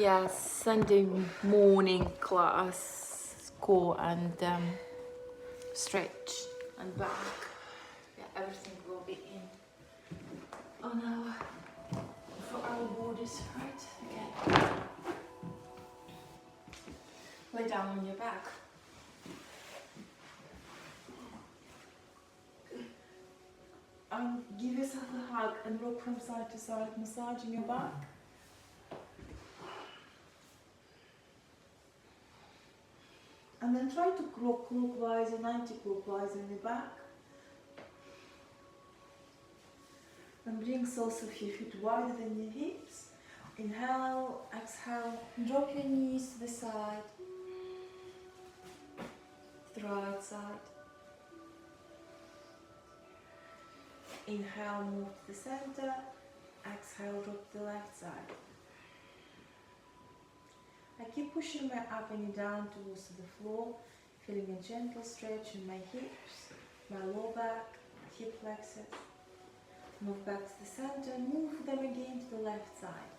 Yes, Sunday morning class, core and stretch and back. Yeah, everything will be in on our for our bodies, right? Okay. Lay down on your back. And give yourself a hug and rock from side to side, massaging your back. And then try to rock clockwise and anti-clockwise in the back. And bring soles of your feet wider than your hips. Inhale, exhale, drop your knees to the side, to the right side. Inhale, move to the center. Exhale, drop to the left side. I keep pushing my up and down towards the floor, feeling a gentle stretch in my hips, my lower back, hip flexors. Move back to the center, move them again to the left side.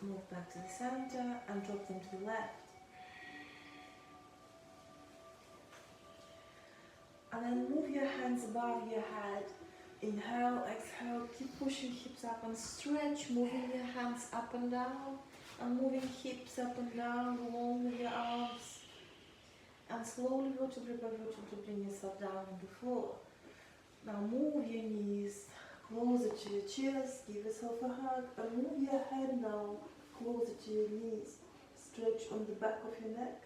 Move back to the center and drop them to the left. And then move your hands above your head. Inhale, exhale, keep pushing hips up and stretch, moving your hands up and down, and moving hips up and down along with your arms. And slowly, vertebra by vertebra, bring yourself down on the floor. Now move your knees closer to your chest, give yourself a hug, and move your head now closer to your knees. Stretch on the back of your neck.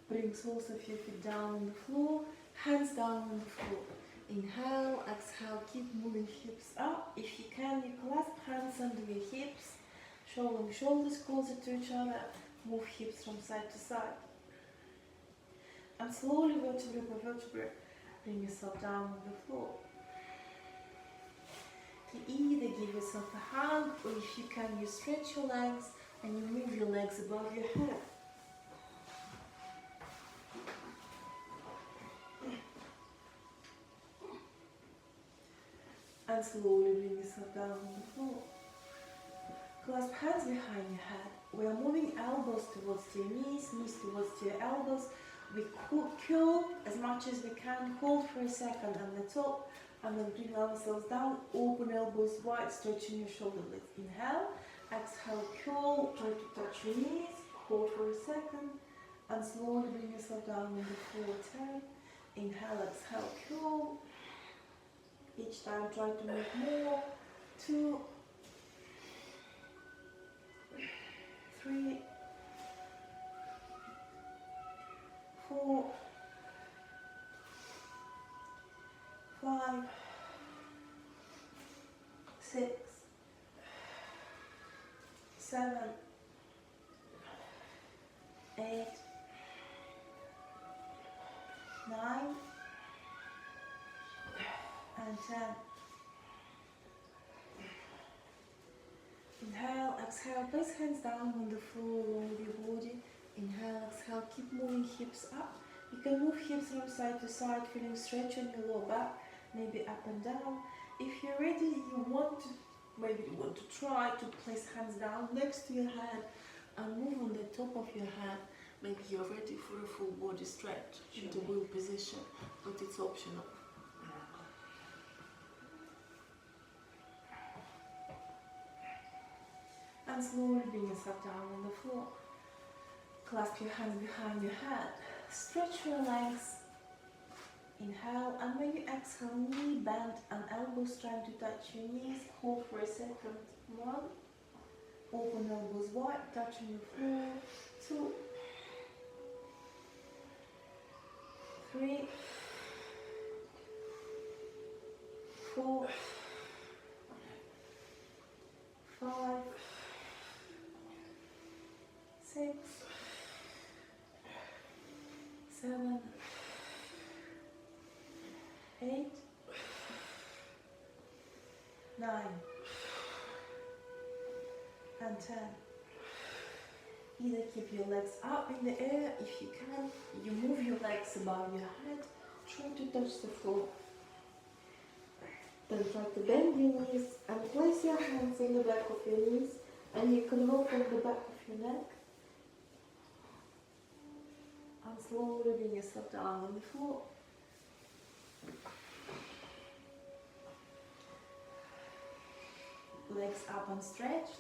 Bring soles of your feet down on the floor, hands down on the floor. Inhale, exhale, keep moving hips up. If you can, you clasp hands under your hips, shoulders closer to each other, move hips from side to side. And slowly, vertebra by vertebra, bring yourself down on the floor. You either give yourself a hug, or if you can, you stretch your legs and you move your legs above your head. And slowly bring yourself down on the floor. Clasp hands behind your head. We are moving elbows towards your knees, knees towards your elbows. We curl as much as we can, hold for a second on the top, and then bring ourselves down, open elbows wide, stretching your shoulder blades. Inhale, exhale, curl, try to touch your knees, hold for a second, and slowly bring yourself down on the floor. 10. Inhale, exhale, curl. Each time try to move more. 2, 3, 4, 5, 6, 7, 8, 9, and 10. Inhale, exhale, place hands down on the floor along with your body. Inhale, exhale, keep moving hips up. You can move hips from side to side, feeling stretch on your lower back, maybe up and down. If you're ready, you want to try to place hands down next to your head and move on the top of your head. Maybe you're ready for a full body stretch into wheel position, but it's optional. And slowly bring yourself down on the floor. Clasp your hands behind your head. Stretch your legs. Inhale, and when you exhale, knee bend and elbows trying to touch your knees. Hold for a second. 1. Open elbows wide, touching the floor. 2, 3, 4, 5, 6, 7, 8, 9, and 10. Either keep your legs up in the air. If you can, you move your legs above your head. Try to touch the floor. Then try to bend your knees and hands on the back of your knees, and you can roll on the back of your neck. And slowly bring yourself down on the floor. Legs up and stretched.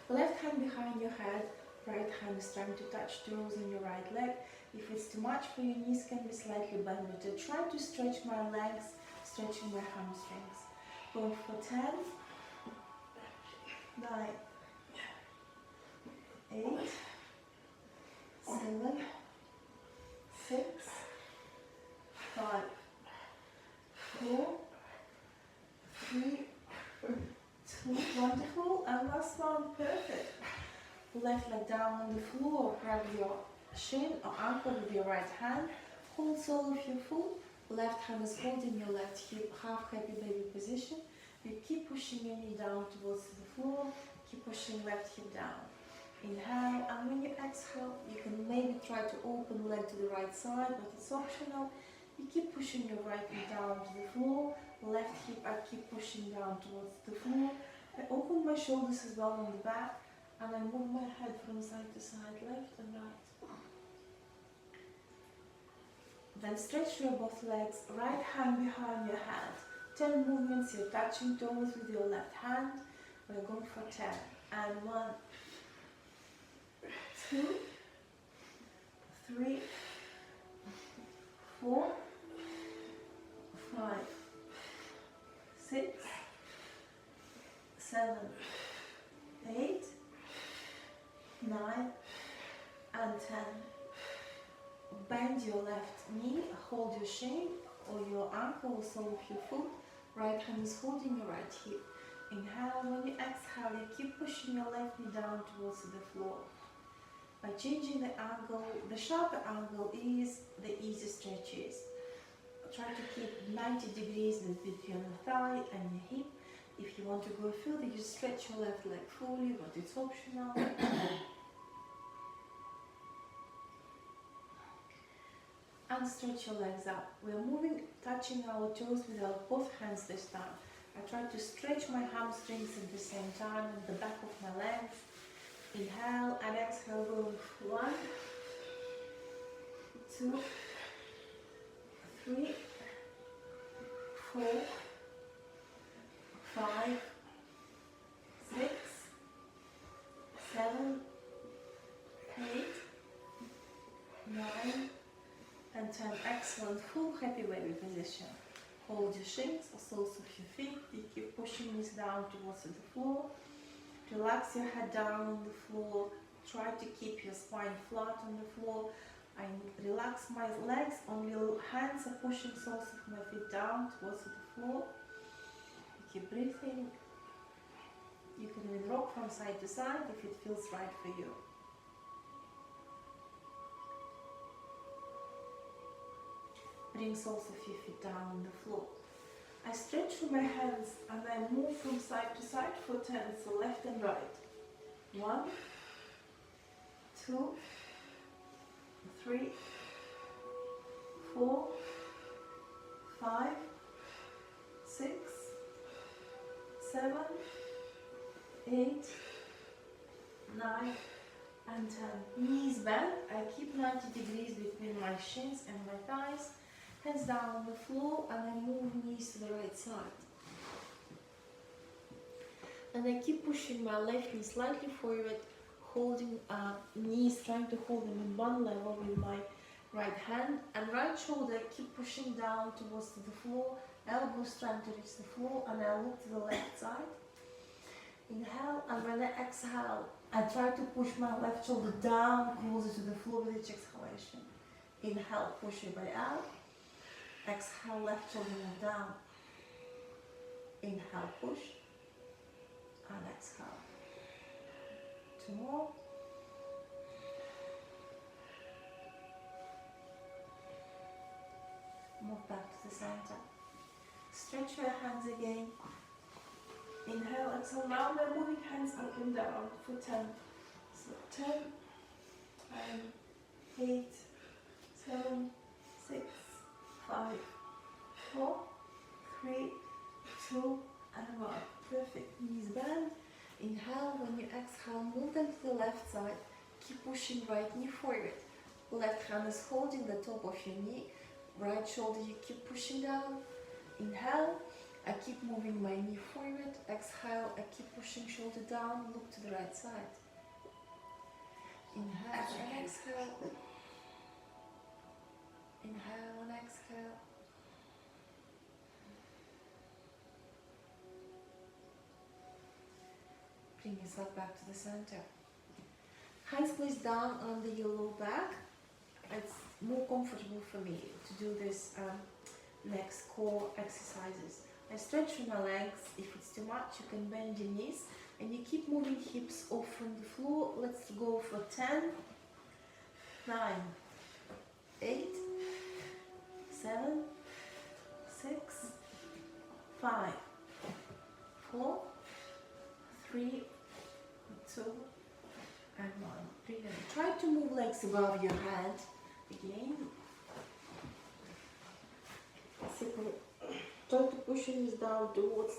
Left hand behind your head, right hand is trying to touch toes on your right leg. If it's too much for your knees, can be slightly bent, but try to stretch my legs, stretching my hamstrings. Going for 10, 9, 8, 7, 6, 5, 4, 3, 2, wonderful, and last one, perfect. Left leg down on the floor, grab your shin or ankle with your right hand, hold sole of your foot, left hand is holding your left hip, half happy baby position. You keep pushing your knee down towards the floor, keep pushing left hip down. Inhale, and when you exhale, you can maybe try to open the leg to the right side, but it's optional. You keep pushing your right knee down to the floor, left hip I keep pushing down towards the floor. I open my shoulders as well on the back, and I move my head from side to side, left and right. Then stretch your both legs, right hand behind your head. 10 movements, you're touching toes with your left hand. We're going for 10. And 1, 2, 3, 4, 5, 6, 7, 8, 9, and 10. Bend your left knee, hold your shin or your ankle or sole of your foot. Right hand is holding your right hip. Inhale, when you exhale, you keep pushing your left knee down towards the floor. By changing the angle, the sharper angle is, the easier stretch is. Try to keep 90 degrees between your thigh and your hip. If you want to go further, you stretch your left leg fully, but it's optional. And stretch your legs up. We are moving, touching our toes with our both hands this time. I try to stretch my hamstrings at the same time and the back of my legs. Inhale and exhale, going 1, 2, 3, 4, 5, 6, 7, 8, 9, and 10. Excellent, full happy baby position. Hold your shins or soles of your feet. You keep pushing this down towards the floor. Relax your head down on the floor. Try to keep your spine flat on the floor. I relax my legs, only hands are pushing soles of my feet down towards the floor. You keep breathing. You can even rock from side to side if it feels right for you. Bring soles of your feet down on the floor. I stretch with my hands and I move from side to side for 10, so left and right. 1, 2, 3, 4, 5, 6, 7, 8, 9, and 10. Knees bent. I keep 90 degrees between my shins and my thighs. Hands down on the floor, and I move knees to the right side. And I keep pushing my left knee slightly forward, holding knees, trying to hold them in one level with my right hand. And right shoulder, keep pushing down towards the floor, elbows trying to reach the floor, and I look to the left side. Inhale, and when I exhale, I try to push my left shoulder down closer to the floor with each exhalation. Inhale, push your body out. Exhale, left shoulder down. Inhale, push. And exhale. 2 more. Move back to the center. Stretch your hands again. Inhale, exhale. Now we're moving hands up and down for 10. So 10, 9, 8, 7, 6, 5, 4, 3, 2, and 1. Perfect. Knees bend. Inhale. When you exhale, move them to the left side. Keep pushing right knee forward. Left hand is holding the top of your knee. Right shoulder you keep pushing down. Inhale. I keep moving my knee forward. Exhale. I keep pushing shoulder down. Look to the right side. Inhale and exhale. Inhale and exhale. Bring yourself back to the center. Hands placed down under your low back. It's more comfortable for me to do this next core exercises. I stretch through my legs. If it's too much, you can bend your knees and you keep moving hips off from the floor. Let's go for 10, 9, 8, 7, 6, 5, 4, 3, 2, and 1. Breathe in. Try to move legs above your head again. Separate. Try to push your knees down towards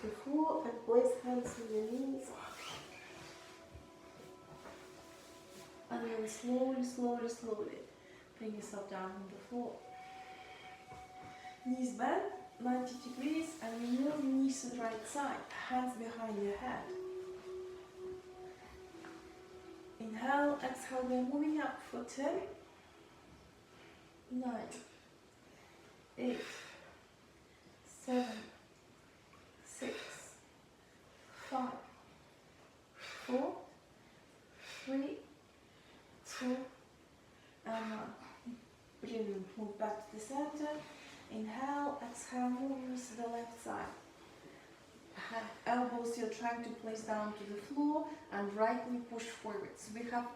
the floor and place hands on your knees. And then slowly, slowly, slowly bring yourself down on the floor. Knees bend 90 degrees and you move your knees to the right side. Hands behind your head. Inhale, exhale, we're moving up for 10, 9, 8, 7, 6, 5, 4, 3, 2, and 1. Breathe in, move back to the center. Inhale, exhale, move knees to the left side. Elbows you're trying to place down to the floor and right knee push forward. So we have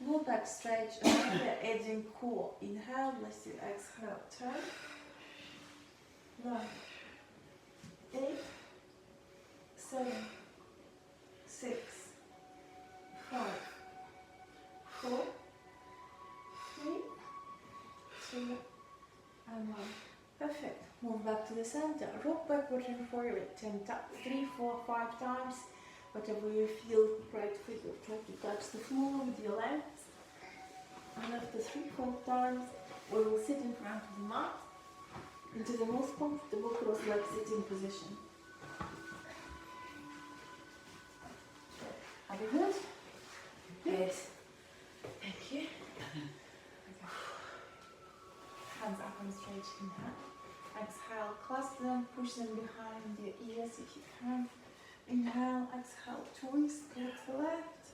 low back stretch and then we're adding core. Inhale, bless you, exhale, turn. 9, 8, 7, 6, 5, 4, 3, 2, and 1. Perfect. Move back to the center. Rock backward and forward 3, 4, 5 times. Whatever you feel right for you. Try to touch the floor with your legs. And after 3, 4 times, we will sit in front of the mat into the most comfortable cross-leg sitting position. Are we good? Good. Thank you. Hands up and straight. Inhale. Exhale, clasp them, push them behind your ears if you can. Inhale, exhale, twist, go to the left.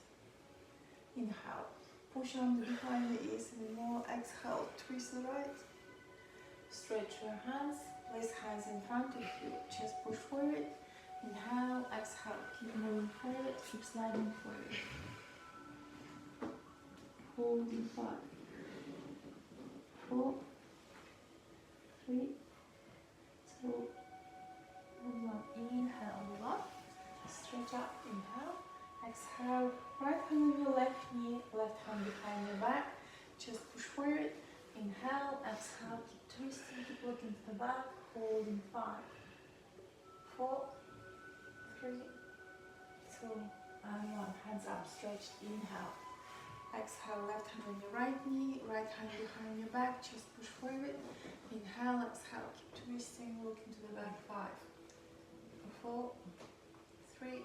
Inhale, push on behind the ears and more. Exhale, twist the right. Stretch your hands, place hands in front of you, chest push forward. Inhale, exhale, keep moving forward, keep sliding forward. Hold in 5, 4, 3, 2, and 1. Inhale, move up. Stretch up, inhale. Exhale, right hand on your left knee, left hand behind your back. Chest push forward. Inhale, exhale, keep twisting, keep looking to the back. Hold in 5, 4, 3, 2, and 1. Hands up, stretched. Inhale. Exhale, left hand on your right knee, right hand behind your back, chest push forward. Inhale, exhale, keep twisting, look into the back. 5, 4, 3, 2,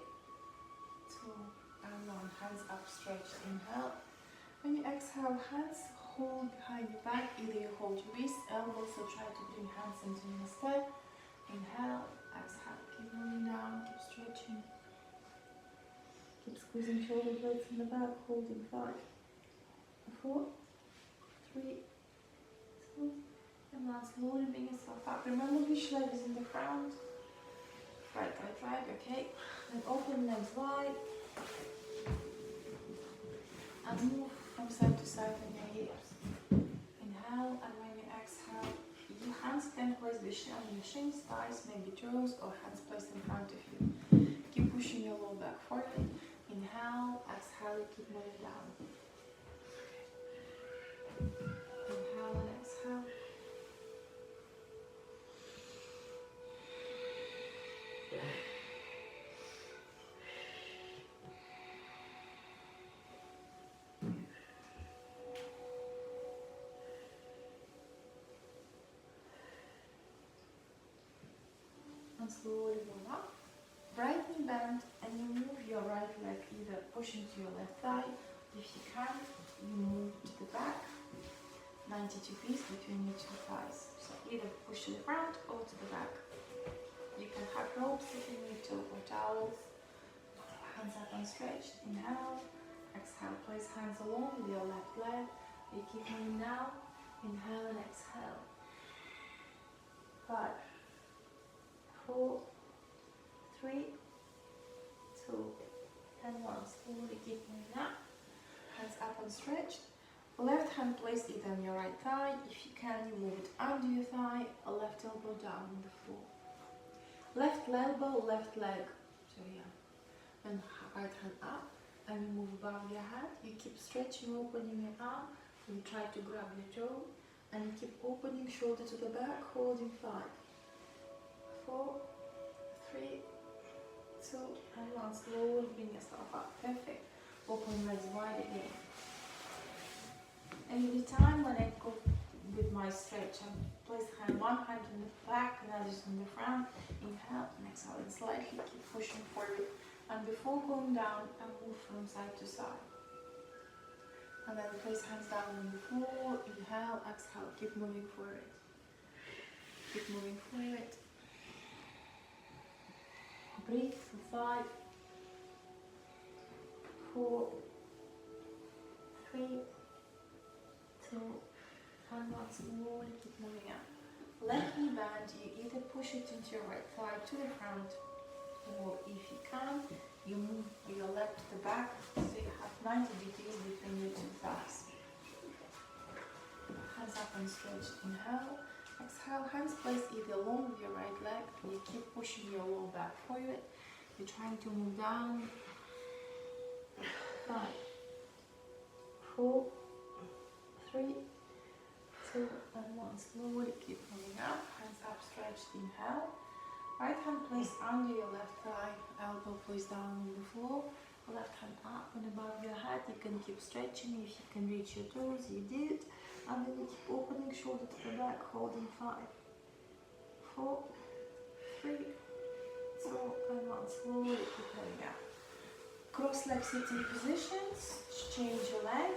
and 1. Hands up, stretched. Inhale. When you exhale, hands hold behind your back. Either you hold your wrist, elbows, or try to bring hands into your step. Inhale, exhale, keep moving down, keep stretching. Keep squeezing shoulder blades in the back, holding 5, 4, 3, 2, and 1. Slowly bring yourself up. Remember which leg is in the front. Right, okay. And open legs wide. And move from side to side on your hips. Inhale, and when you exhale, your hands can place on your shins, thighs, maybe toes, or hands placed in front of you. Keep pushing your low back forward. Inhale, exhale, keep moving down. Inhale and exhale. and slowly warm up. Right knee bend, and you move your right leg either pushing to your left thigh. If you can, you move to the back, 90 degrees between your two thighs. So either push to the front or to the back. You can have ropes if you need to, or towels. Hands up and stretched. Inhale. Exhale. Place hands along with your left leg. You keep moving now. Inhale and exhale. 5, 4, 3, 2, and 1. Slowly keep moving up. Hands up and stretched. Left hand placed either on your right thigh. If you can, you move it under your thigh. A left elbow down on the floor. Left elbow, left leg. So yeah. And right hand up. And you move above your head. You keep stretching, opening your arm. You try to grab your toe. And you keep opening shoulder to the back, holding 5, 4, 3, 2, and 1. Slowly bring yourself up. Perfect. Open legs wide again. Every time when I go with my stretch, I place one hand on the back, another on the front. Inhale and exhale, and slightly keep pushing forward. And before going down, I move from side to side. And then place hands down on the floor. Inhale, exhale, keep moving forward. Keep moving forward. Breathe for 5, 4, 3, 2, and 1. Slowly keep moving up. Left knee bend, you either push it into your right thigh to the front, or if you can, you move your leg to the back so you have 90 degrees between your two thighs. Hands up and stretched. Inhale. Exhale. Hands placed either along with your right leg, and you keep pushing your lower back forward. You're trying to move down. 5, 4, 3, 2, and 1. Slowly keep moving up. Hands up, stretched. Inhale. Right hand placed under your left thigh, elbow placed down on the floor, left hand up and above your head. You can keep stretching. If you can reach your toes, you did. And then you keep opening shoulder to the back, holding 5, 4, 3, 2, and 1. Slowly keep moving up. Cross leg sitting positions. Change your leg.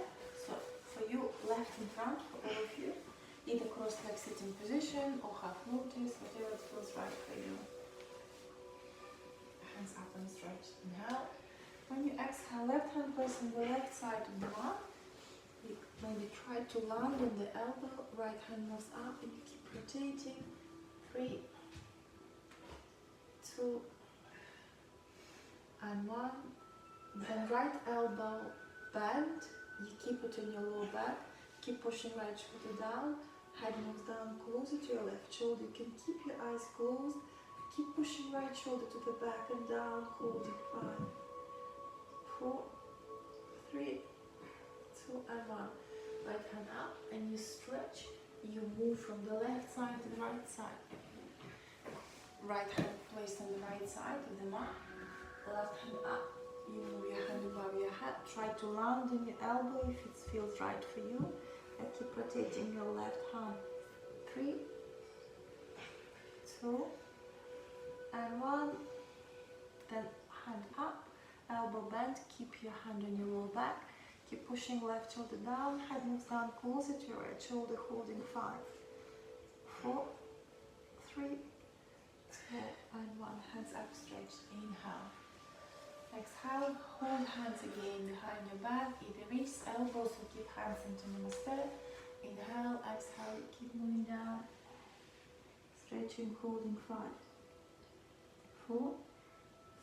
So for you, left in front, for all of you. Either cross leg sitting position or half lotus, whatever feels right for you. Hands up and stretch. Inhale. When you exhale, left hand placed on the left side of the mat. You maybe try to land on the elbow. Right hand moves up and you keep rotating. 3, 2, and 1. Then right elbow bend. You keep it on your lower back. Keep pushing right shoulder down. Head moves down closer to your left shoulder. You can keep your eyes closed. Keep pushing right shoulder to the back and down, holding 5, 4, 3, 2, and 1. Right hand up and you stretch. You move from the left side to the right side. Right hand placed on the right side of the mat. Left hand up. You move your hand above your head. Try to land on your elbow if it feels right for you. And keep rotating your left hand. 3, 2, and 1. Then hand up, elbow bend. Keep your hand on your lower back. Keep pushing left shoulder down. Head moves down closer to your right shoulder, holding 5, 4, 3, 2, and 1. Hands up, stretched. Inhale. Exhale, hold hands again behind your back, either wrists, elbows, or keep hands into namaste. Inhale, exhale, keep moving down. Stretching, holding 5, 4,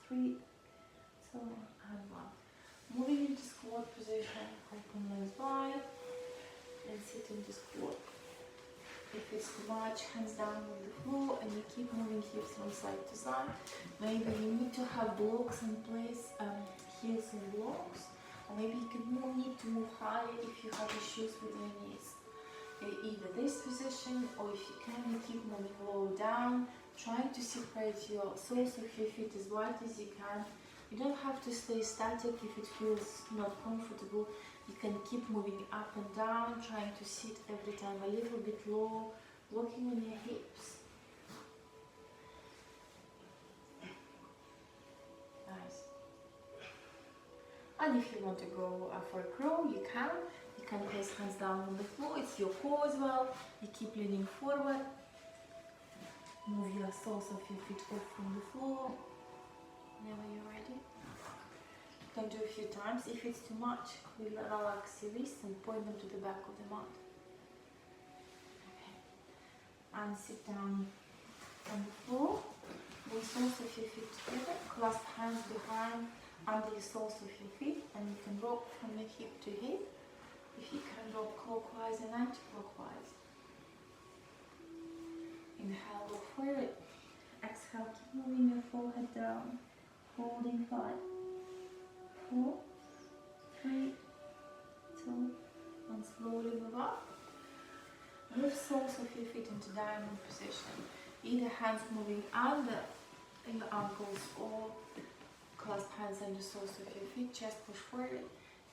3, 2, and 1. Moving into squat position, open legs wide, and sit into squat. If it's too much, hands down on the floor, and you keep moving hips from side to side. Maybe you need to have blocks in place, heels and blocks. Or maybe you can need to move higher if you have issues with your knees. Either this position, or if you can, you keep moving low down, trying to separate your soles of your feet as wide as you can. You don't have to stay static if it feels not comfortable. You can keep moving up and down, trying to sit every time a little bit low, working on your hips. And if you want to go for a crawl, you can. You can place hands down on the floor. It's your core as well. You keep leaning forward. Move your soles of your feet off from the floor. Whenever you're ready. You can do a few times. If it's too much, we'll relax your wrists and point them to the back of the mat. Okay. And sit down on the floor. With soles of your feet together. Clasp hands behind under the soles of your feet, and you can rock from the hip to hip. If you can rock clockwise and anti-clockwise. Inhale, go forward. Exhale, keep moving your forehead down. Holding 5, 4, 3, 2, and slowly move up. Move soles of your feet into diamond position. Either hands moving under your ankles or clasp hands under soles of your feet, chest push forward.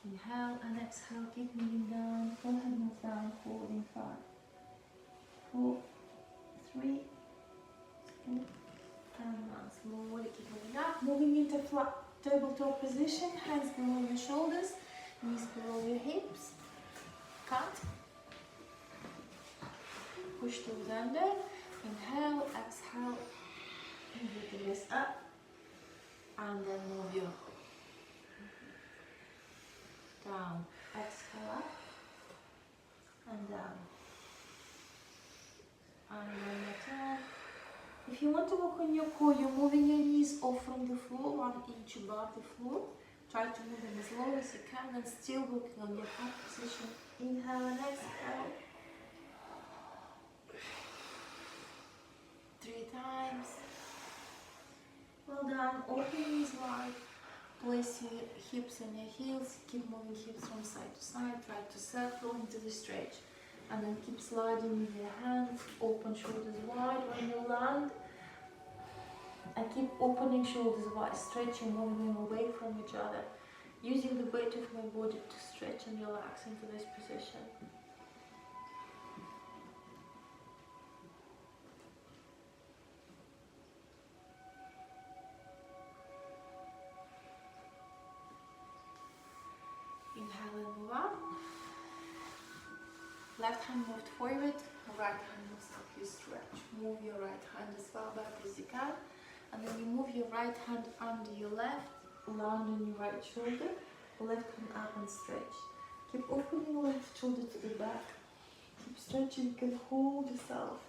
Inhale and exhale, keep moving down, forehead moves down, holding 5, 4, 3, 2, and 1. Slowly keep moving up, moving into flat tabletop position, hands below your shoulders, knees below your hips. Cut. Push toes under. Inhale, exhale, move the wrist up, and then move your down. Exhale up and down. And one more time. If you want to work on your core, you're moving your knees off from the floor, 1 inch above the floor. Try to move them as low as you can, and still working on your heart position. Inhale and exhale. 3 times. Well done. Open knees wide. Place your hips on your heels. Keep moving hips from side to side. Try to circle into the stretch. And then keep sliding with your hands. Open shoulders wide when you land. And keep opening shoulders wide. Stretching, moving them away from each other. Using the weight of my body to stretch and relax into this position. Inhale and move up. Left hand moved forward, right hand moves up, you stretch. Move your right hand as far back as you can. And then you move your right hand under your left, land on your right shoulder, left hand up and stretch. Keep opening your left shoulder to the back. Keep stretching, you can hold yourself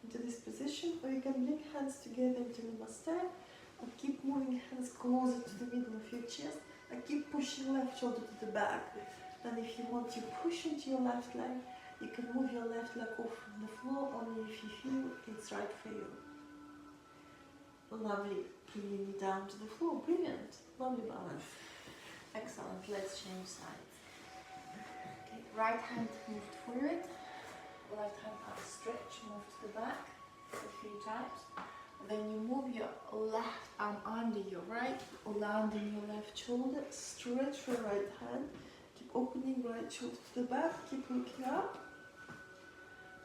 into this position, or you can bring hands together into Namaste, or keep moving hands closer to the middle of your chest, and keep pushing left shoulder to the back. And if you want to push into your left leg, you can move your left leg off from the floor, only if you feel it's right for you. Lovely. Bringing it down to the floor. Brilliant. Lovely balance. Excellent. Let's change sides. Okay. Right hand moved forward. Left hand up, stretch, move to the back a few times. Then you move your left arm under your right, land on your left shoulder, stretch your right hand, keep opening right shoulder to the back, keep looking up.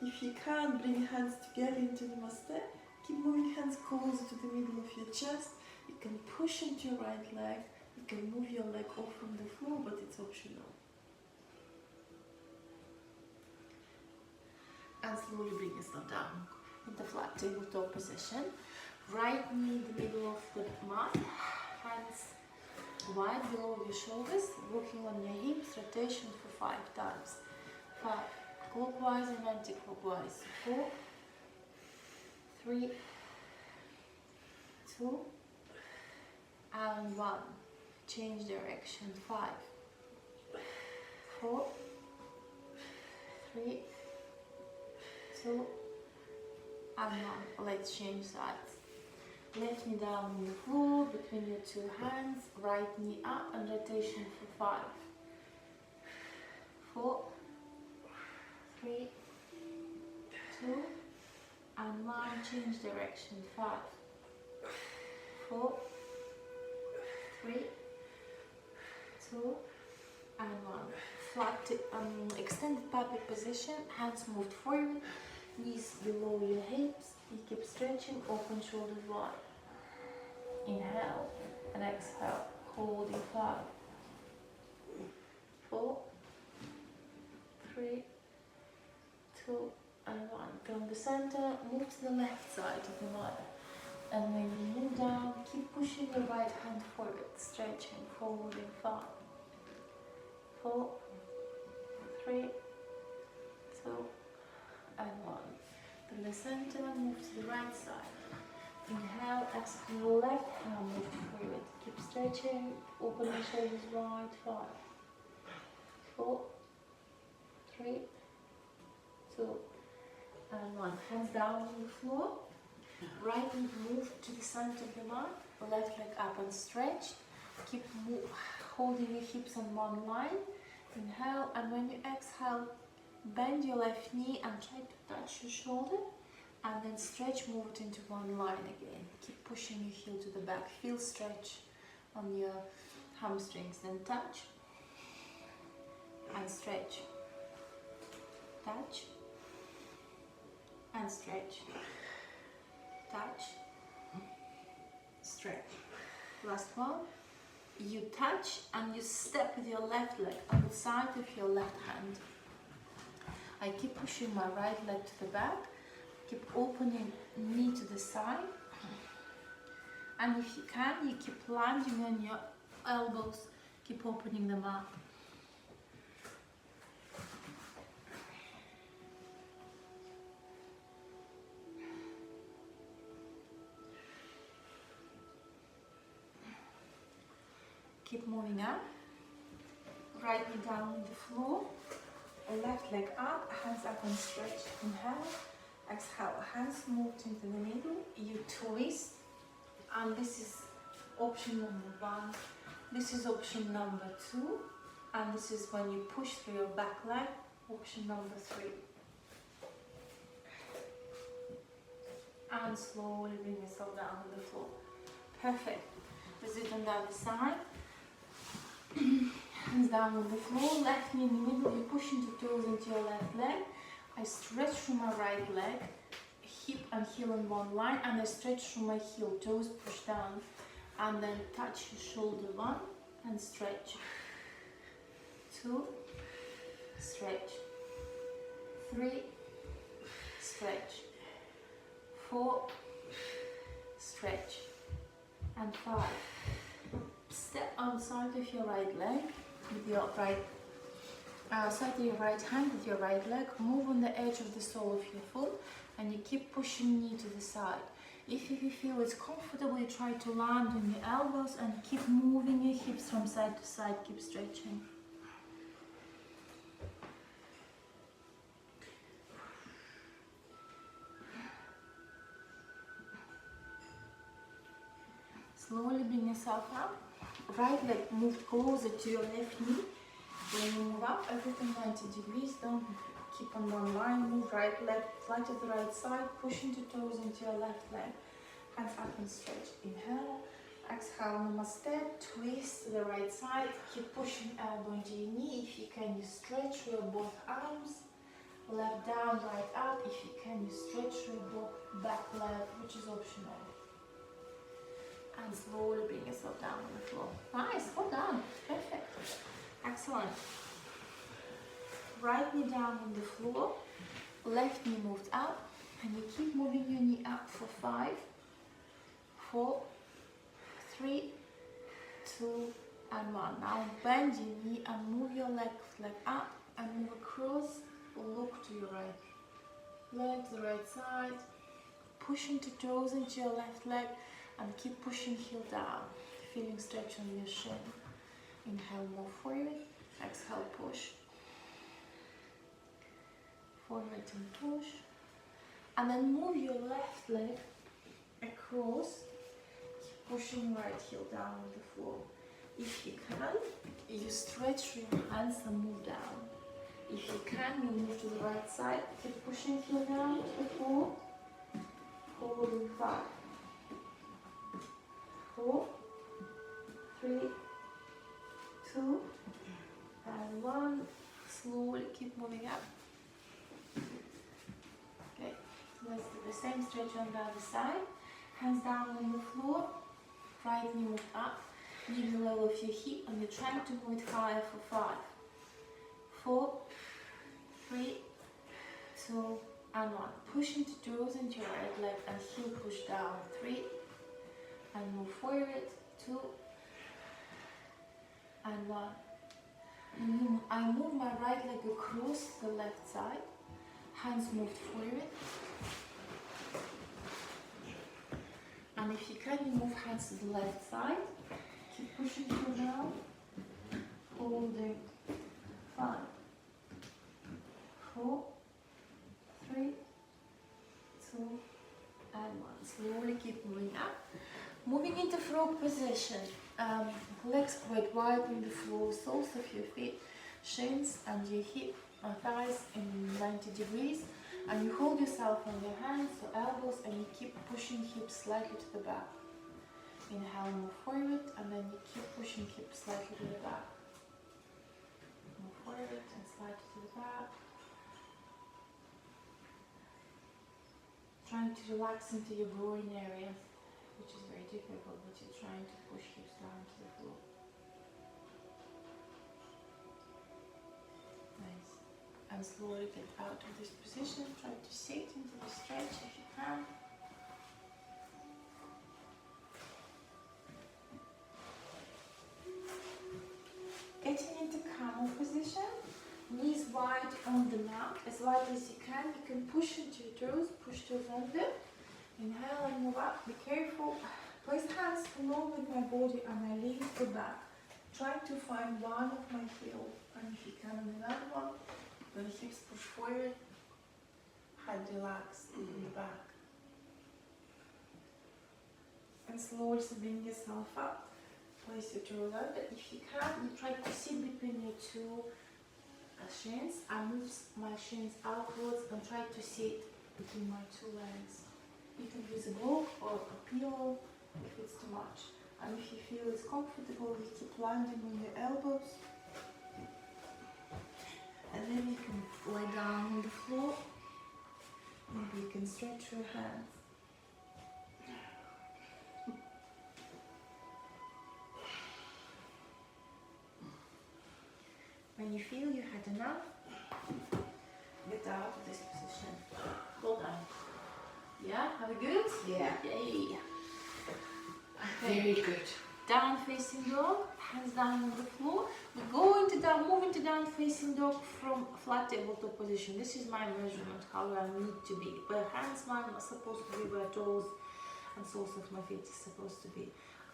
If you can, bring hands together into Namaste, keep moving hands closer to the middle of your chest. You can push into your right leg, you can move your leg off from the floor, but it's optional. And slowly bring yourself down into flat tabletop position. Right knee in the middle of the mat, hands wide below your shoulders, working on your hips, rotation for 5 times. 5, clockwise and anti-clockwise. 4, 3, 2, and 1. Change direction. 5, 4, 3, 2, and 1. Let's change sides. Left knee down on the floor between your 2 hands, right knee up and rotation for 5, 4, 3, 2, and 1. Change direction. 5, 4, 3, 2, and 1. Flat, extended puppet position, hands moved forward, knees below your hips. You keep stretching, open shoulders wide. Inhale and exhale, holding 5, 4, 3, 2, and 1. From the center, move to the left side of the mat. And when you move down, keep pushing your right hand forward, stretching, forward in 5, 4, 3, 2, and 1. From the center, move to the right side. Inhale, exhale, left hand move forward. Keep stretching, open the shoulders wide, 5, 4, 3, 2, and 1. Hands down on the floor. Right leg move to the center of the mat. Left leg up and stretch. Keep holding your hips on one line. Inhale, and when you exhale, bend your left knee and try to touch your shoulder. And then stretch, move it into one line again. Keep pushing your heel to the back. Feel stretch on your hamstrings. Then touch and stretch. Touch and stretch. Touch, stretch. Last one. You touch and you step with your left leg on the side of your left hand. I keep pushing my right leg to the back. Keep opening knee to the side. And if you can, you keep landing on your elbows. Keep opening them up. Keep moving up. Right knee down on the floor. Left leg up, hands up and stretch. Inhale. Exhale. Hands moved into the middle. You twist. And this is option number 1. This is option number 2. And this is when you push through your back leg. Option number 3. And slowly bring yourself down on the floor. Perfect. This is on the other side. Hands down on the floor, left knee in the middle, you push into toes into your left leg. I stretch through my right leg, hip and heel in one line, and I stretch through my heel, toes push down, and then touch your shoulder 1 and stretch. 2, stretch. 3, stretch. 4, stretch. And 5. Step outside of your right leg with your side of your right hand with your right leg. Move on the edge of the sole of your foot, and you keep pushing knee to the side. If you feel it's comfortable, you try to land on your elbows and keep moving your hips from side to side. Keep stretching. Slowly bring yourself up. Right leg moved closer to your left knee. When you move up, everything 90 degrees. Don't keep on one line. Move right leg flat to the right side. Push into toes into your left leg. Hands up and stretch. Inhale. Exhale, namaste. Twist to the right side. Keep pushing elbow into your knee. If you can, you stretch your both arms. Left down, right up. If you can, you stretch your both back leg, which is optional. And slowly bring yourself down on the floor. Nice, well done. Perfect. Excellent. Right knee down on the floor. Left knee moved up. And you keep moving your knee up for 5, 4, 3, 2, and 1. Now bend your knee and move your left leg up and move across. Look to your right leg, to the right side. Push into toes into your left leg. And keep pushing heel down, feeling stretch on your shin. Inhale, move forward. Exhale, push. Forward and push. And then move your left leg across. Keep pushing right heel down on the floor. If you can, you stretch your hands and move down. If you can, you move to the right side. Keep pushing heel down to the floor. Forward in 5, 4, 3, 2, and 1. Slowly keep moving up. Okay, let's do the same stretch on the other side. Hands down on the floor. Right knee moved up. Knee the level of your hip, and you're trying to move it higher for 5, 4, 3, 2, and 1. Push into toes into your right leg and heel push down. 3, and move forward. 2, and 1. I move my right leg across the left side. Hands moved forward. And if you can, you move hands to the left side. Keep pushing through now. Holding. 5, 4, 3, 2, and 1. Slowly keep moving up. Moving into frog position. Legs quite wide on the floor, soles of your feet, shins and your hip thighs in 90 degrees. And you hold yourself on your hands or elbows and you keep pushing hips slightly to the back. Inhale, move forward, and then you keep pushing hips slightly to the back. Move forward and slightly to the back. Trying to relax into your groin area, which is very difficult, but you're trying to push hips down to the floor. Nice. And slowly get out of this position. Try to sit into the stretch if you can. Getting into camel position. Knees wide on the mat, as wide as you can. You can push into your toes, push toes under. Inhale and move up. Be careful. Place hands along with my body and I lean to the back. Try to find one of my heel, and if you can on the other one, when the hips push forward, head relaxed in the back. And slowly bring yourself up. Place your toes under. If you can, you try to sit between your two shins. I move my shins outwards and try to sit between my two legs. You can use a block or a pillow if it's too much. And if you feel it's comfortable, you keep landing on your elbows. And then you can lie down on the floor. Maybe you can stretch your hands. When you feel you had enough, get out of this position. Well done. Yeah, have a good? Yeah. Yay. Okay. Very good. Down facing dog, hands down on the floor. We go into down, move into down facing dog from flat tabletop position. This is my measurement, how I need to be. Where hands mine are supposed to be, where toes and soles of my feet is supposed to be.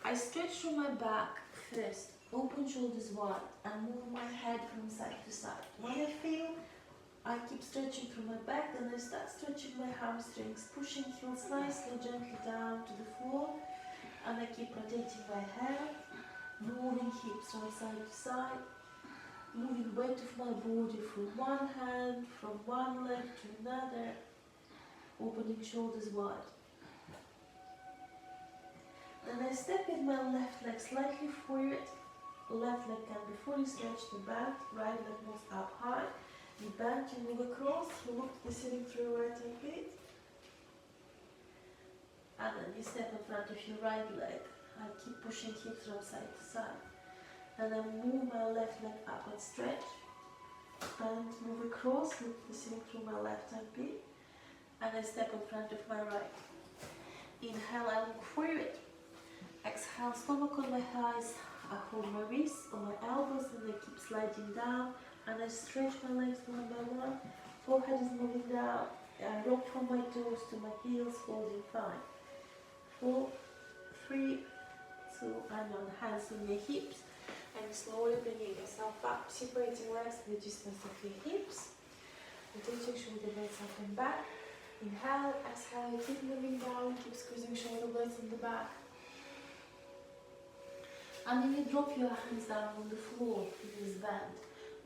I stretch from my back first, open shoulders wide, and move my head from side to side. When I feel I keep stretching from my back, then I start stretching my hamstrings, pushing heels nicely, gently down to the floor, and I keep rotating my head, moving hips from side to side, moving weight of my body from one hand, from one leg to another, opening shoulders wide. Then I step with my left leg slightly forward, left leg can be fully stretched to back, right leg moves up high. You bend, you move across, you look to the ceiling through your right armpit. And then you step in front of your right leg. I keep pushing hips from side to side. And then move my left leg up and stretch. Bend, move across, look to the ceiling through my left armpit. And I step in front of my right. Inhale, I look forward. Exhale, stomach on my thighs. I hold my wrists on my elbows and I keep sliding down. And I stretch my legs one by one. Forehead is moving down. I rock from my toes to my heels, holding 5, 4, 3, 2, and 1. Hands on your hips. And slowly bringing yourself up, separating legs the distance of your hips. Rotating shoulder blades up and back. Inhale, exhale, keep moving down, keep squeezing shoulder blades in the back. And then you drop your hands down on the floor with this bend.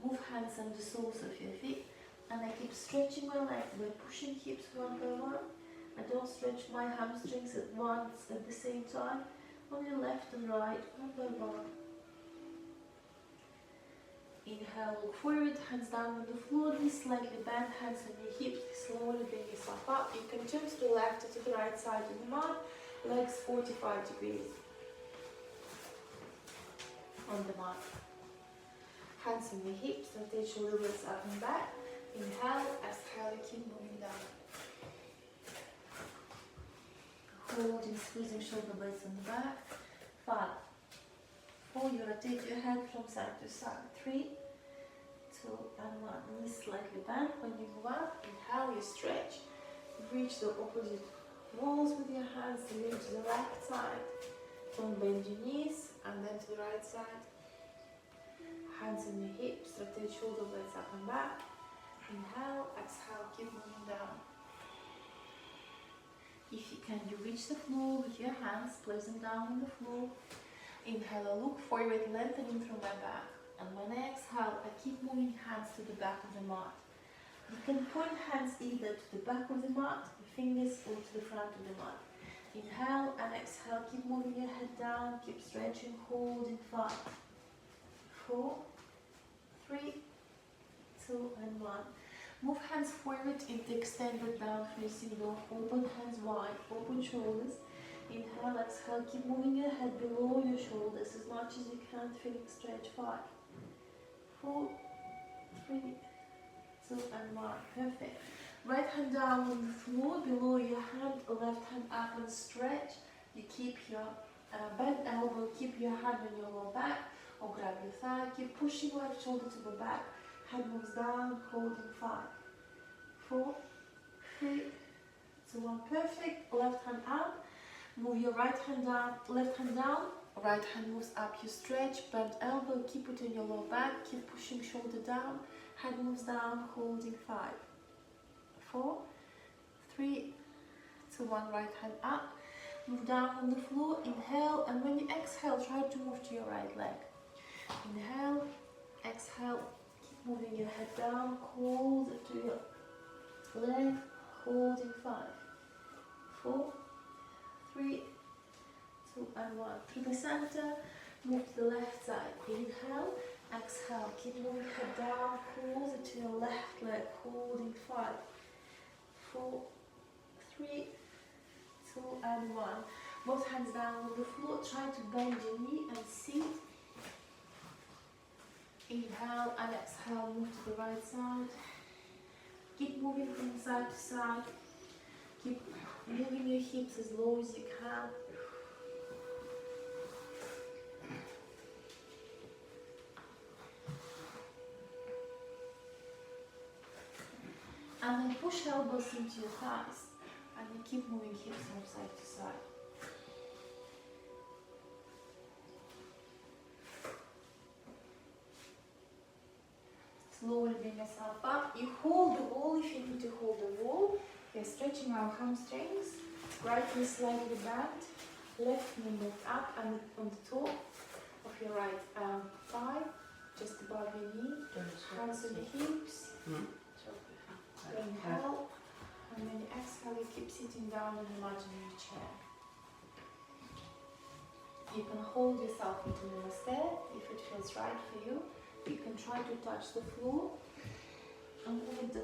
Move hands under the soles of your feet. And I keep stretching my legs by pushing hips one by one. I don't stretch my hamstrings at once at the same time. Only left and right, one by one. Inhale, look forward, hands down on the floor, knees slightly bent, hands on your hips, slowly bring yourself up. You can turn to the left or to the right side of the mat, legs 45 degrees on the mat. Hands on your hips, rotate shoulder blades up and back. Inhale, exhale, keep moving down. Holding, squeezing shoulder blades on the back. 5, 4, you rotate your head from side to side. 3, 2, and 1. Knees slightly bent. When you move up, inhale, you stretch. Reach the opposite walls with your hands, lean to the left side. Don't bend your knees, and then to the right side. Hands on your hips, rotate shoulder blades up and back. Inhale, exhale, keep moving down. If you can, you reach the floor with your hands, place them down on the floor. Inhale, I look forward, lengthening through my back. And when I exhale, I keep moving hands to the back of the mat. You can point hands either to the back of the mat, your fingers, or to the front of the mat. Inhale and exhale, keep moving your head down, keep stretching, holding. 5, 4, 3, 2, and 1. Move hands forward into extended down facing dog. Open hands wide, open shoulders. Inhale, exhale, keep moving your head below your shoulders as much as you can, feeling stretch. 5, 4, 3, 2, and 1. Perfect. Right hand down on the floor, below your hand, left hand up and stretch. You keep your bent elbow, keep your hand on your lower back, or grab your thigh. Keep pushing left shoulder to the back. Head moves down, holding. 5, 4, 3, 2, 1. Perfect. Left hand up. Move your right hand down, left hand down. Right hand moves up. You stretch, bend elbow, keep it on your lower back. Keep pushing shoulder down. Head moves down, holding. 5, 4, 3, 2, 1. Right hand up. Move down on the floor. Inhale, and when you exhale, try to move to your right leg. Inhale, exhale. Keep moving your head down. Hold to your leg. Holding. 5, 4, 3, 2, and 1. Through the center. Move to the left side. Inhale. Exhale, keep moving head down, closer to your left leg, holding. 5, 4, 3, 2, and 1. Both hands down on the floor, try to bend your knee and sit. Inhale and exhale, move to the right side. Keep moving from side to side. Keep moving your hips as low as you can. And then push elbows into your thighs. And then keep moving hips from side to side. Slowly bring yourself up. You hold the wall if you need to hold the wall. We're stretching our hamstrings. Right knee slightly bent. Left knee moved up and on the top of your right thigh, just above your knee. Hands on the hips. Inhale, and then exhale, you keep sitting down on the imaginary chair. You can hold yourself into Namaste if it feels right for you. You can try to touch the floor and hold the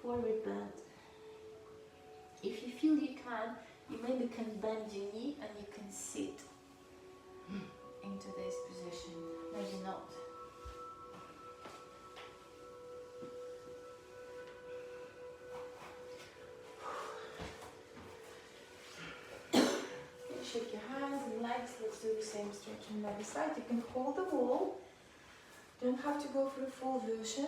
forward bend. If you feel you can, you maybe can bend your knee and you can sit into this position. Maybe not. Shake your hands and legs. Let's do the same stretch on the other side. You can hold the wall. Don't have to go for the full version.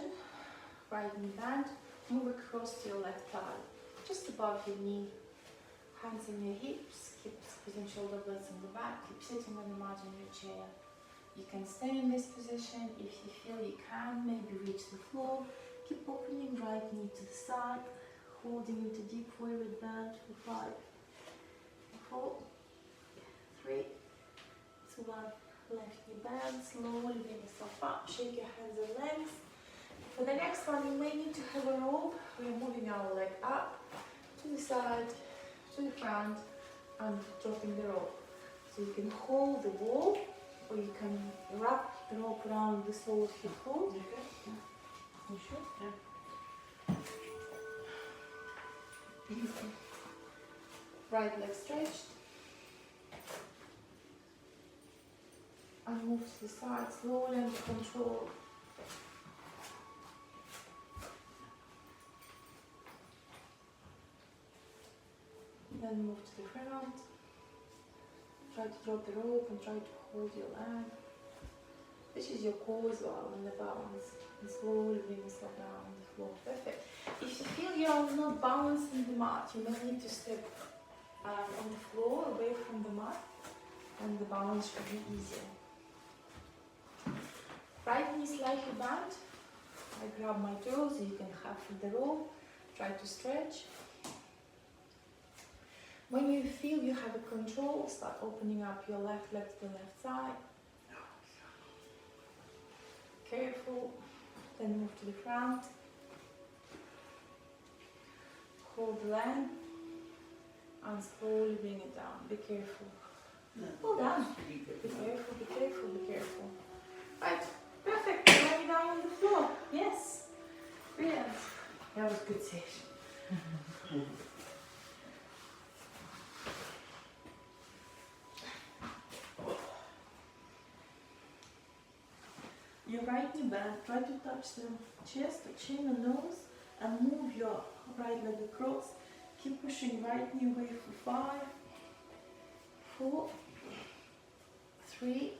Right knee bend. Move across to your left thigh, just above your knee. Hands on your hips. Keep squeezing shoulder blades on the back. Keep sitting on the imaginary chair. You can stay in this position if you feel you can. Maybe reach the floor. Keep opening right knee to the side, holding into deep forward bend for 5, 4, 3, 2, 1. Left knee bend. Slowly bring yourself up. Shake your hands and legs. For the next one, you may need to have a rope. We are moving our leg up to the side, to the front, and dropping the rope. So you can hold the wall, or you can wrap the rope around the sole of your foot. You good? Yeah. You sure? Yeah. Right leg stretched. and move to the side slowly and control. Then move to the front. Try to drop the rope and try to hold your leg. This is your core as well and the balance. And slowly bring yourself down on the floor. Perfect. If you feel you're not balancing the mat, you may need to step on the floor away from the mat, and the balance should be easier. Right knee slightly bent. I grab my toes, so you can have the rope. Try to stretch. When you feel you have a control, start opening up your left leg to the left side. Careful. Then move to the front. Hold the leg and slowly bring it down. Be careful. Hold on. Be careful, be careful, be careful. Right. Perfect. Lay down on the floor. Yes. Brilliant. That was a good session. Your right knee bend, try to touch the chest, the chin and nose, and move your right leg across. Keep pushing right knee away for 5, 4, 3,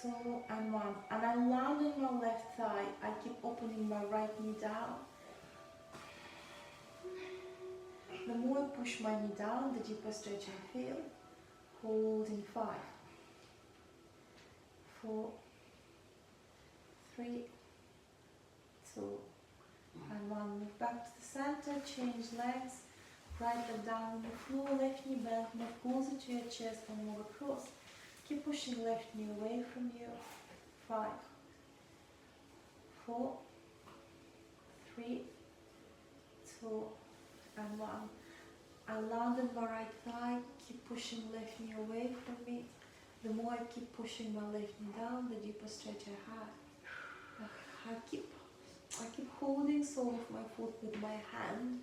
2, and 1. And I'm landing my left thigh. I keep opening my right knee down. The more I push my knee down, the deeper stretch I feel. Hold in 5, 4, 3, 2, and 1. Move back to the center, change legs, right leg down on the floor, left knee bent, move closer to your chest and move across. Keep pushing left knee away from you. 5, 4, 3, 2, and 1. I land on my right thigh, keep pushing left knee away from me. The more I keep pushing my left knee down, the deeper stretch I have. I keep holding sole of my foot with my hand,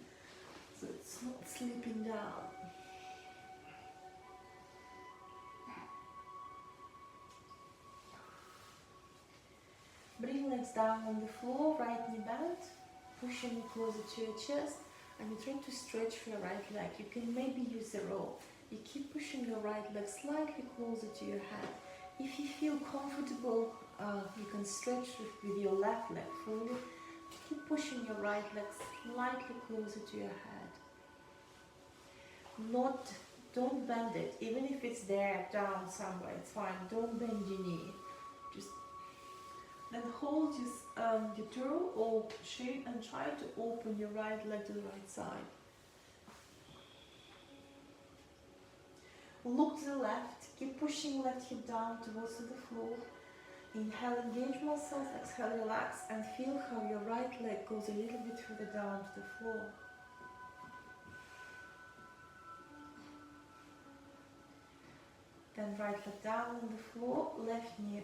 so it's not slipping down. Bring legs down on the floor, right knee bent, pushing it closer to your chest, and you try to stretch for your right leg. You can maybe use a rope. You keep pushing your right leg slightly closer to your head. If you feel comfortable, you can stretch with your left leg fully. Keep pushing your right leg slightly closer to your head. Don't bend it, even if it's there, down somewhere, it's fine. Don't bend your knee. Just then hold your toe or shin and try to open your right leg to the right side. Look to the left, keep pushing left hip down towards the floor. Inhale, engage muscles, exhale, relax, and feel how your right leg goes a little bit further down to the floor. Then right leg down on the floor, left knee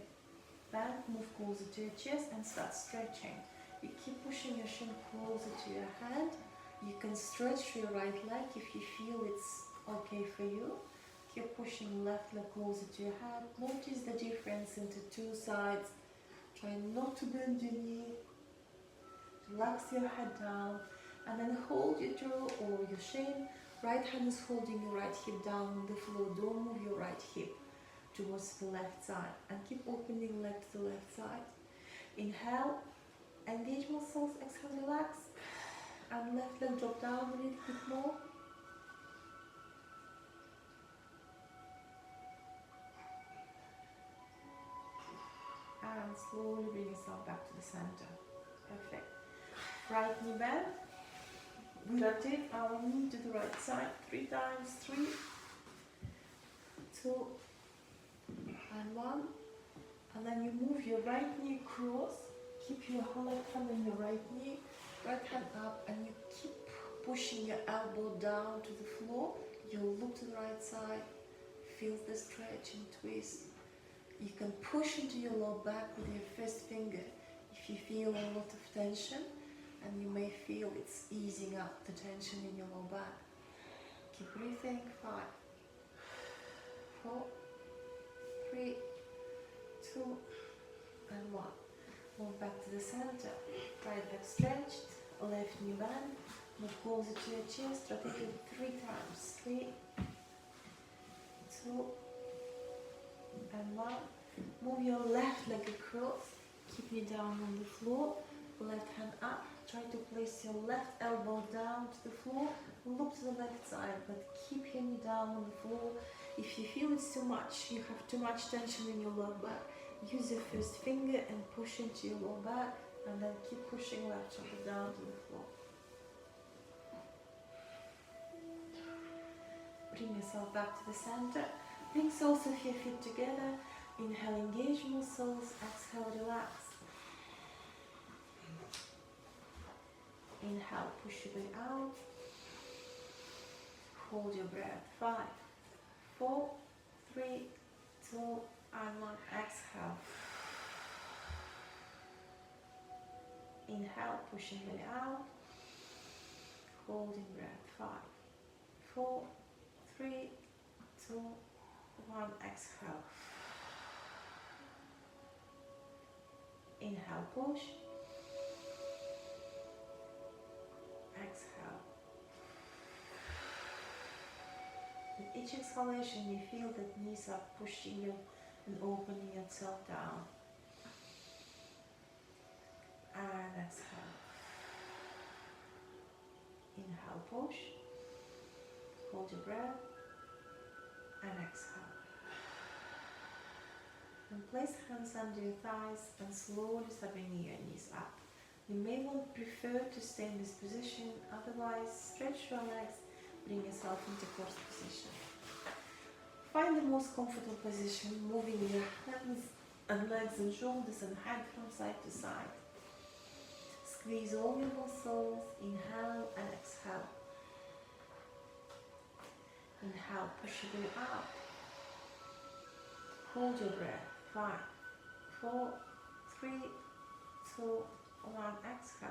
bend, move closer to your chest and start stretching. You keep pushing your shin closer to your head. You can stretch your right leg if you feel it's okay for you. Keep pushing left leg closer to your head. Notice the difference into two sides. Try not to bend your knee. Relax your head down and then hold your toe or your shin. Right hand is holding your right hip down on the floor. Don't move your right hip towards the left side and keep opening leg to the left side. Inhale, engage muscles, exhale, relax, and left leg drop down a little bit more. And slowly bring yourself back to the center. Perfect. Right knee bend. We rotate our knee to the right side 3 times. 3, 2, and 1. And then you move your right knee across. Keep your left hand on your right knee. Right hand up, and you keep pushing your elbow down to the floor. You look to the right side. Feel the stretch and twist. You can push into your lower back with your first finger if you feel a lot of tension, and you may feel it's easing up the tension in your lower back. Keep breathing. 5, 4, 3, 2, and 1. Move back to the center. Right back stretched. Left knee bend. Move closer to your chest. Rotate it 3 times. 3, 2, and 1. Move your left leg across. Keep me down on the floor. Left hand up. Try to place your left elbow down to the floor. Look to the left side, but keep your knee down on the floor. If you feel it's too much, you have too much tension in your lower back, use your first finger and push into your lower back, and then keep pushing left shoulder down to the floor. Bring yourself back to the center. Bring soles of your feet together. Inhale, engage muscles. Exhale, relax. Inhale, push your way out. Hold your breath. 5, 4, 3, 2, and 1. Exhale. Inhale, pushing your way out. Holding breath. 5, 4, 3, 2, 1. Exhale. Inhale, push. Exhale. With each exhalation, you feel that knees are pushing you and opening yourself down. And exhale. Inhale, push. Hold your breath. And exhale. And place hands under your thighs and slowly start bringing your knees up. You may prefer to stay in this position, otherwise stretch your legs, bring yourself into horse position. Find the most comfortable position, moving your hands and legs and shoulders and head from side to side. Squeeze all your muscles, inhale and exhale. Inhale, push your way up. Hold your breath. 5, 4, 3, 2, 1. Exhale.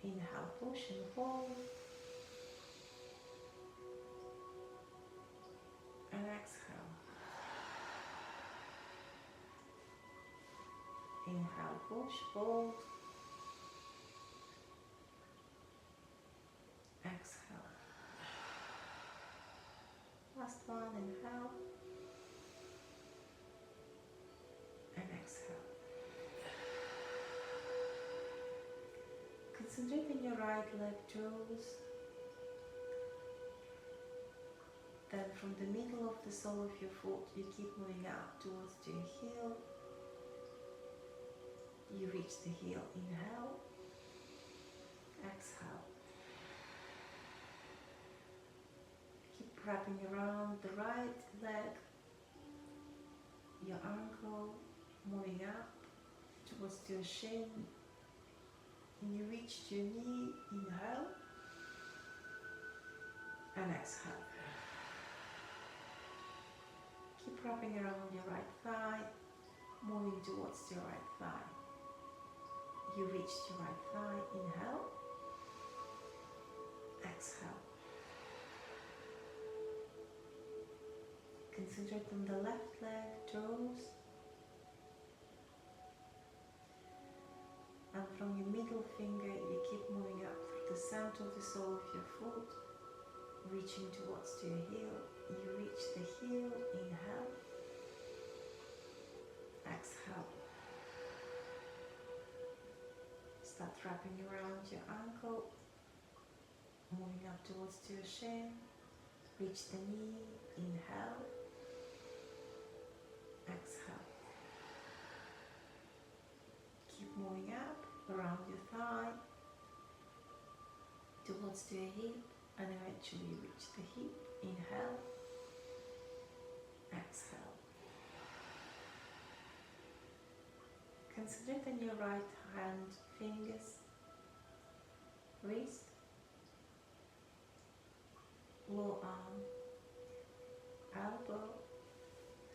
Inhale, push and hold. And exhale. Inhale, push, hold. Exhale. Last one, inhale. And exhale. Concentrate on your right leg toes. Then from the middle of the sole of your foot, you keep moving up towards your heel. You reach the heel. Inhale. Exhale. Keep wrapping around the right leg, your ankle, moving up towards your shin. And you reach to your knee. Inhale. And exhale. Keep wrapping around your right thigh, moving towards your right thigh. You reach your right thigh. Inhale. Exhale. Concentrate on the left leg, toes. And from your middle finger, you keep moving up through the center of the sole of your foot, reaching towards your heel. You reach the heel. Inhale. Exhale. Start wrapping around your ankle, moving up towards your shin. Reach the knee. Inhale. Exhale. Keep moving up around your thigh, towards your hip, and eventually reach the hip. Inhale. Exhale. Concentrate on your right hand fingers, wrist, lower arm, elbow,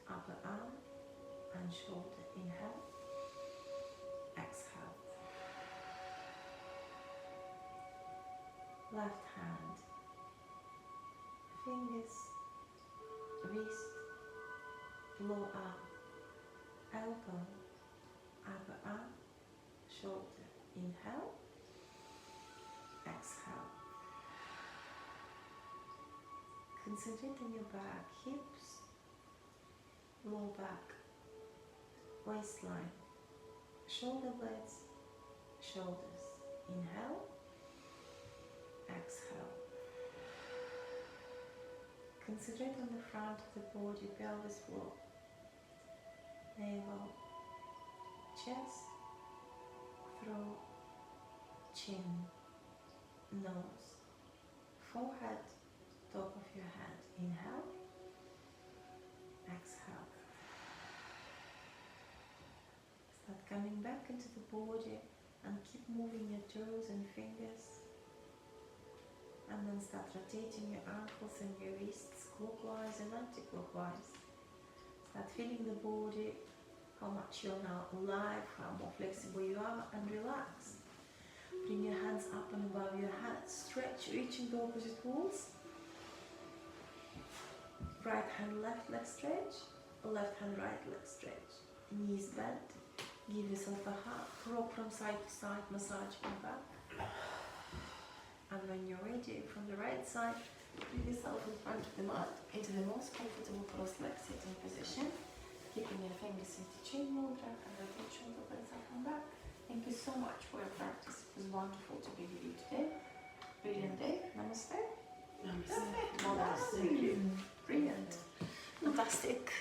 upper arm, and shoulder. Inhale. Exhale. Left hand, fingers, wrist, blow out, elbow, upper arm, shoulder. Inhale, exhale. Concentrate on your back, hips, low back, waistline, shoulder blades, shoulders. Inhale, exhale. Concentrate on the front of the body, pelvis floor, navel, chest, throat, chin, nose, forehead, top of your head. Inhale, exhale. Start coming back into the body and keep moving your toes and fingers. And then start rotating your ankles and your wrists clockwise and anti-clockwise. Start feeling the body, how much you're now alive, how more flexible you are, and relax. Bring your hands up and above your head, stretch, reaching the opposite walls. Right hand, left leg stretch, left hand, right leg stretch. Knees bent, give yourself a hug, rock from side to side, massage your back. And when you're ready, from the right side, bring yourself in front of the mat into the most comfortable cross-leg sitting position, keeping your fingers into chin mudra and rotate shoulder blades up and back. Thank you so much for your practice. It was wonderful to be with you today. Brilliant day. Namaste. Namaste. Perfect. Well done. Thank you. Brilliant. Fantastic.